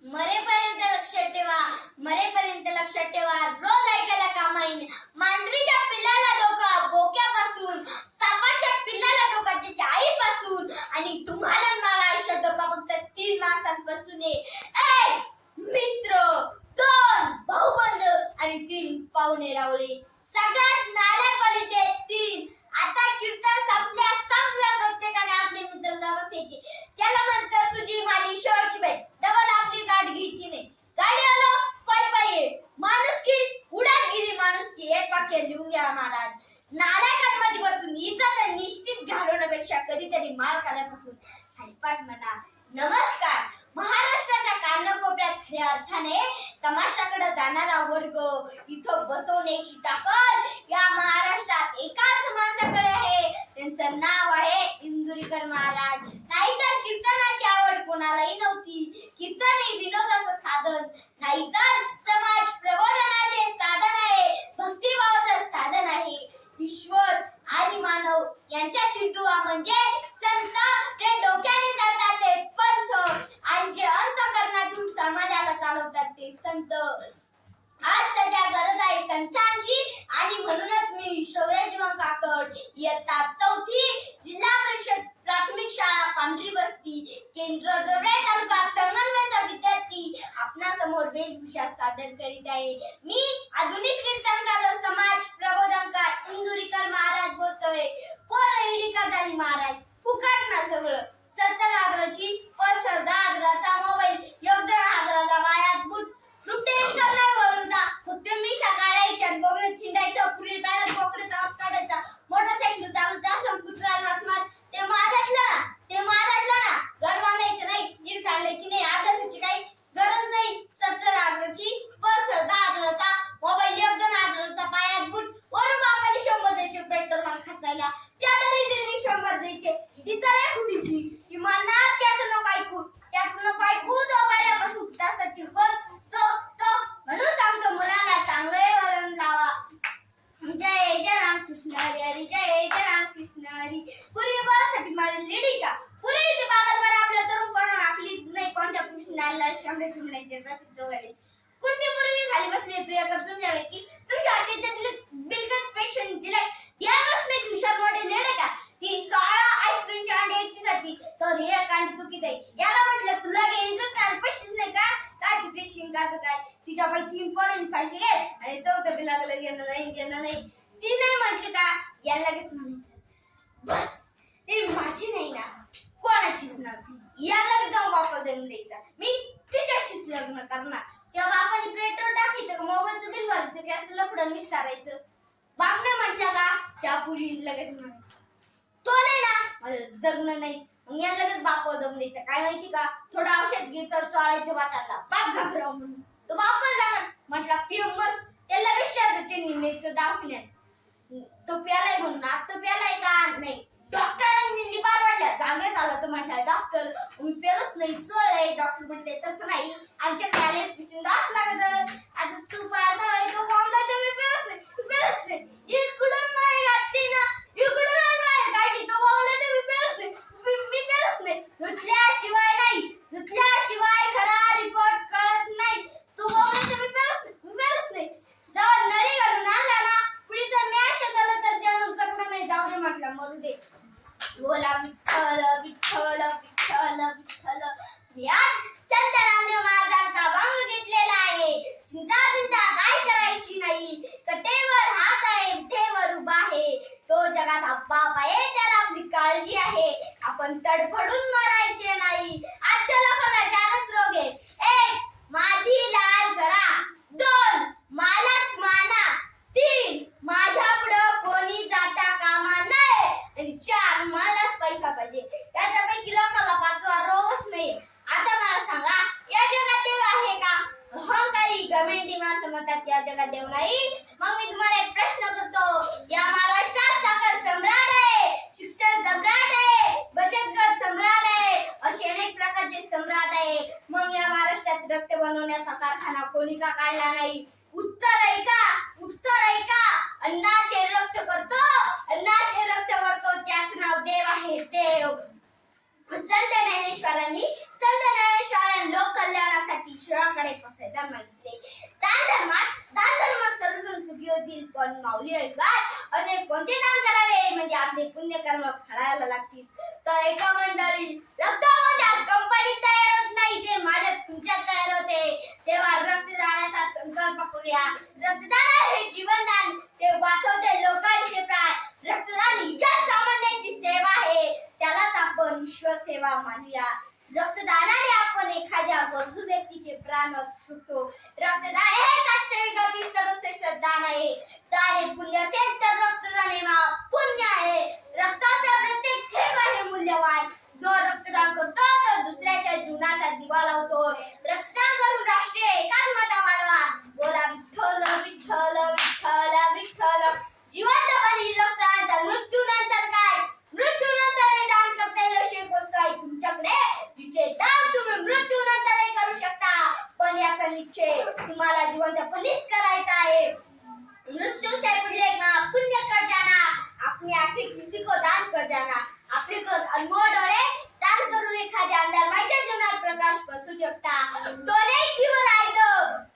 मरेपर्यंत लक्षात ठेवा, मरेपर्यंत लक्षात ठेवा, रोज ऐकायला कामा येईल. मांजरीच्या पिल्लाला धोका बोक्यापासून, सापाच्या पिल्लाला धोका त्याच्या आईपासून, आणि तुम्हाला मला आयुष्यात धोका फक्त 3 माणसांपासून आहे. 1 मित्र, 2 भाऊबंद आणि 3 पाहुणे रावळे. सगळ्यात नालायक ते 3. आता कीर्तन संपल्या प्रत्येकाने आपले मित्र जवळचे. त्याला म्हणतात तुझी माझी शर्टची भेट, डबल आपली गाठ घ्यायची नाही. गाडी आलो पायी माणुसकी उडात गेली माणुसकी. एक वाक्य लिहून घ्या महाराज. नालायकांमध्ये बसून इज्जत निश्चित घालवण्यापेक्षा कधीतरी मार खाण्यापासून हरिपाठ म्हणा. नमस्कार. महाराष्ट्राच्या कानाकोपऱ्यात खऱ्या अर्थाने तमाशाकडे जाणारा वर्ग इथं बसवण्याची ताकद या महाराष्ट्रात एकाच माणसाकडे आहे. त्यांचं नाव आहे इंदुरीकर महाराज. नाहीतर कीर्तनाची आवड कोणालाही नव्हती. कीर्तन हे विनोदाचं साधन नाहीतर समाज प्रबोधनाचे साधन आहे, भक्तिभावाचं साधन आहे. ईश्वर आणि मानव यांच्यातील दुवा म्हणजे संत. ते डोक्याने चालतात ते पंथ, आणि जे अंतःकरणातून समाजाला चालवतात ते संत. आज सध्या गरज आहे संतांची, आणि म्हणूनच मी शौर्यजीवन काकड, इयत्ता 4थी, जिल्हा परिषद प्राथमिक शाळा पांढरी बस्ती, केंद्र जोडे तालुका संगमनेरचा विद्यार्थी आपणासमोर वेशभूषा सादर करीत आहे. मी आधुनिक कीर्तनकार, समाज प्रबोधनकार इंदुरीकर महाराज बोलतोय. पोर इडी का झाली महाराज, फुकट ना सगळं. 70,000ची पर 10,000चा मोबाईल, 1,000चा वायात बूट, रुटीन करणार वळूदा. फक्त मिशा काढायच्या, बघत थिंडायचं, पुढील पायात बोकड्याचा आवाज काढायचा, मोटरसायकल चालवत असं कुत्र्याला असणार. ते माझाटलं ना, घर बांधायचं नाही, नीट काढायची नाही, अभ्यासाची काही गरज नाही. 70,000ची पर 10,000चा मोबाईल, 1,000चा पायात बूट, वरून बापाने 100 द्यायचे पेट्रोल खर्चायला. त्या दरिद्रीने 100 द्यायचे. तिथं आहे कुठीची की म्हणणार त्याचं नको ऐकू तो पहिल्यापासून तसाच शिकवत तो म्हणून सांगतो मुलांना चांगले वरण लावा. जय जय रामकृष्ण हरी हरी, जय जय रामकृष्ण हरी. पुरी बाळासाठी माझी लेडी का पुरी इथे बागलवर आपल्या तरुण पडून आपली नाही कोणत्या कृष्णाला शंभर प्रसिद्ध वगैरे. कोणती पूर्वी खाली बसले प्रियकर तुमच्यापैकी तुमच्या हॉटेलचं बिलकत प्रेक्षण दिलंय. या बसण्याची हुशार मोठी लेड का ती 16 आईस्क्रीमची अंडी एकटी जाती, तर हे अंडी चुकीत आहे. याला म्हटलं तुला काही इंटरेस्ट नाही, पैसेच नाही का, काची प्रेक्षण काचं काय. तिच्या बाई 3 पॉइंट पाहिजे गे, आणि 4थं बी लागलं घेणं नाही. ती नाही म्हटली का याला लगेच म्हणायचं बस ती माझी नाही ना, कोणाचीच नव्हती. याला लगेच जाऊन वापर देऊन द्यायचा, मी तिच्याशीच लग्न करणार. तेव्हा बापाने पेट्रोल टाकायचं, मोबाईलचं बिल भरायचं, गॅसचं लफडं विस्तारायचं. बापने म्हटलं का त्या पुरी लगेच म्हणायचं तो नाही ना जगणं नाही. मग याला लगेच बाप दम द्यायचा. काय माहिती का, थोडं औषध घ्यायचं, चोळायचं वाटायला. बाप घाबराव म्हणून तो बाप जाणार म्हटला पिऊन त्याला लगेच शहराचे न्यायचं दवाखान्यात. तो प्यालाय म्हणून. आता प्यालाय का नाही. डॉक्टरांनी निबार वाटल्या, जागेच आला तर म्हटला डॉक्टर मी पेलच नाही, चोळलंय. डॉक्टर म्हटले तसं नाही, आमच्या प्याले पिचून दास लागत. आता तू पाहता तो बॉम्बला तर मी पेलच नाही. इकडून नाही लागते ना, इकडून नाही बाहेर काढली तो बॉम्बला तर मी पेलच नाही. धुतल्याशिवाय खरा रिपोर्ट कळत नाही. तू बॉम्बला तर मी पेलच नाही. जेव्हा नळी घालून आणला ना, पुढे तर मॅश झालं तर त्यानं जगलं नाही. जाऊ दे म्हटलं, मरू दे. बोला विठ्ठल विठ्ठल विठ्ठल विठ्ठल. मी आज संत रामदेव महाराजांचा भंग घेतलेला आहे. चिंता काय करायची नाही, कटेवर हात आहे, विठेवर उभा आहे. तो जगाचा बाप आहे, त्याला आपली काळजी आहे. आपण तडफडून मरायचे नाही. आजच्या लोकांना 4च रोग आहेत. 1 माझी लाल करा, 2 मलाच माना, 3 माझ्या पुढं कोणी जाता कामा नये, आणि 4 मलाच पैसा पाहिजे. त्याच्यापैकी लोकांना 5वा रोगच नाही. आता मला सांगा या जगात देव आहे का. अहंकारी गमेंडी माणसं म्हणतात या जगात देव नाही. मग मी तुम्हाला एक प्रश्न करतो. या महाराष्ट्रात साखर सम्राट आहे, शिक्षण सम्राट आहे, बचत गट सम्राट आहे, असे अनेक प्रकारचे सम्राट आहे. मग या महाराष्ट्रात रक्त बनवण्याचा कारखाना कोणी का काढला नाही. उत्तर आहे का अन्नाचे रक्त करतो, अन्नाचे रक्त करतो, त्याच नाव देव आहे. देव संत ज्ञानेश्वरांनी लोक कल्याणासाठी ईश्वराकडे पसरता मागितले. दान धर्मात सर्वजण सुखी होतील. पण माऊली ऐकत असे कोणते दान करावे म्हणजे आपले पुण्यकर्म फळायला लागतील. तर एका मंडळी रक्तामध्ये कंपनी तयार होत नाही, ते माझ्या तुमच्यात तयार होते. तेव्हा रक्तदानाचा संकल्प करूया. रक्तदान हे जीवनदान, ते वाचवते लोकांचे प्राण. रक्तदान ही सामान्याची सेवा आहे, त्यालाच आपण ईश्वरसेवा मानूया. रक्तदानाने आपण एखाद्या गरजू व्यक्तीचे प्राण वाचवू शकतो. रक्तदान हे आजच्या युगातील सर्वश्रेष्ठ दान आहे. दान हे पुण्य असेल तर रक्तदान हे पुण्य आहे. रक्ताचा प्रत्येक थेंब आहे मूल्यवान. जो रक्तदान करतो तो दुसऱ्याच्या जीवनाचा दिवा लावतो. रक्तदान करून राष्ट्रीय एकात्मता वाढवा. बोला विठ्ठल विठ्ठल विठ्ठल विठ्ठल. जिवंतपणी रक्तदान तर मृत्यूनंतर काय? मृत्यूनंतर दान करता येईल अशी गोष्ट आहे तुमच्याकडे, जिचे दान तुम्ही मृत्यूनंतरही करू शकता. पण याचा निश्चय तुम्हाला जिवंतपणीच करायचा आहे. मृत्यु से पहले पुण्य कर जाना, अपनी आंखें किसी को दान कर जाना. आपले अनमोल डोळे दान करून एखाद्या अंधारमाईच्या जीवनात प्रकाश बसू शकता. डोनेट युअर आयज,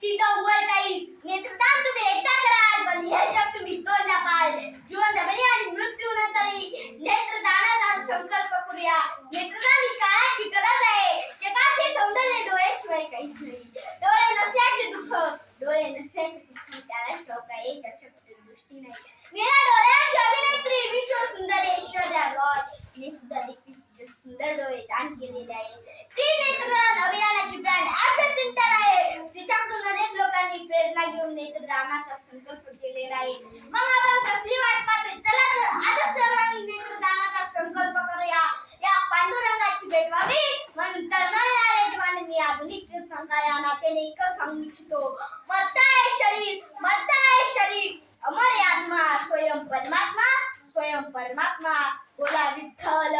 सी द वर्ल्ड टाइम. नेत्रदान तुम्ही एकदा कराल, पण हे जग तुम्ही दोनदा पाहाल. जीवनपणी आणि मृत्यूनंतरही नेत्रदानाचा संकल्प करूया. नेत्रदान ही काळाची गरज आहे. जगाचे सौंदर्य डोळ्याशिवाय काहीच नाही. डोळे नसल्याचे दुःख, डोळे नसल्याचे दुःख त्यालाच ठाऊक आहे, ज्याच्याकडे दृष्टी नाही. निळ्या डोळ्यांची अभिनेत्री विश्व सुंदर ऐश्वर्या रॉय ने सुद्धा देखील सुंदर डोळे दान केलेले आहे. ती नेत्रदान अभियानाची ब्रँड ॲम्बॅसेडर आहे. तिच्याकडून अनेक लोकांनी प्रेरणा घेऊन नेत्रदानाचा संकल्प केलेला आहे. मग आपण कसली वाट पाहतोय? चला तर आजच सर्वांनी नेत्रदानाचा संकल्प करूया. या पांडुरंगाची भेट व्हावी म्हणून तळमळणाऱ्या जीवाने मी आधुनिक कीर्तनकार या नात्याने एकच सांगू इच्छितो. मरताय शरीर, अमर आत्मा, स्वयं परमात्मा. बोला विठ्ठल